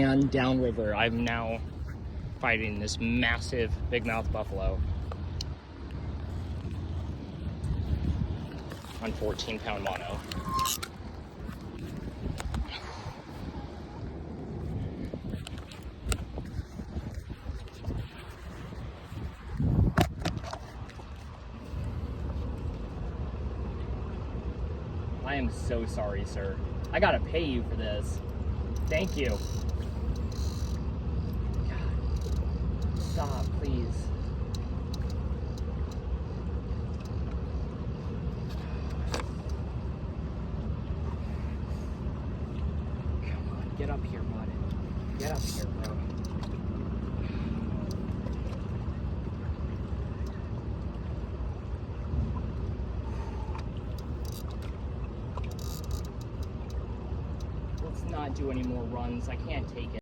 And downriver, I'm now fighting this massive big-mouth buffalo on 14-pound mono. I am so sorry, sir. I gotta pay you for this. Thank you. God. Stop, please. Come on, get up here, bud. Get up here, bro. Let's not do any more runs. I can't take it.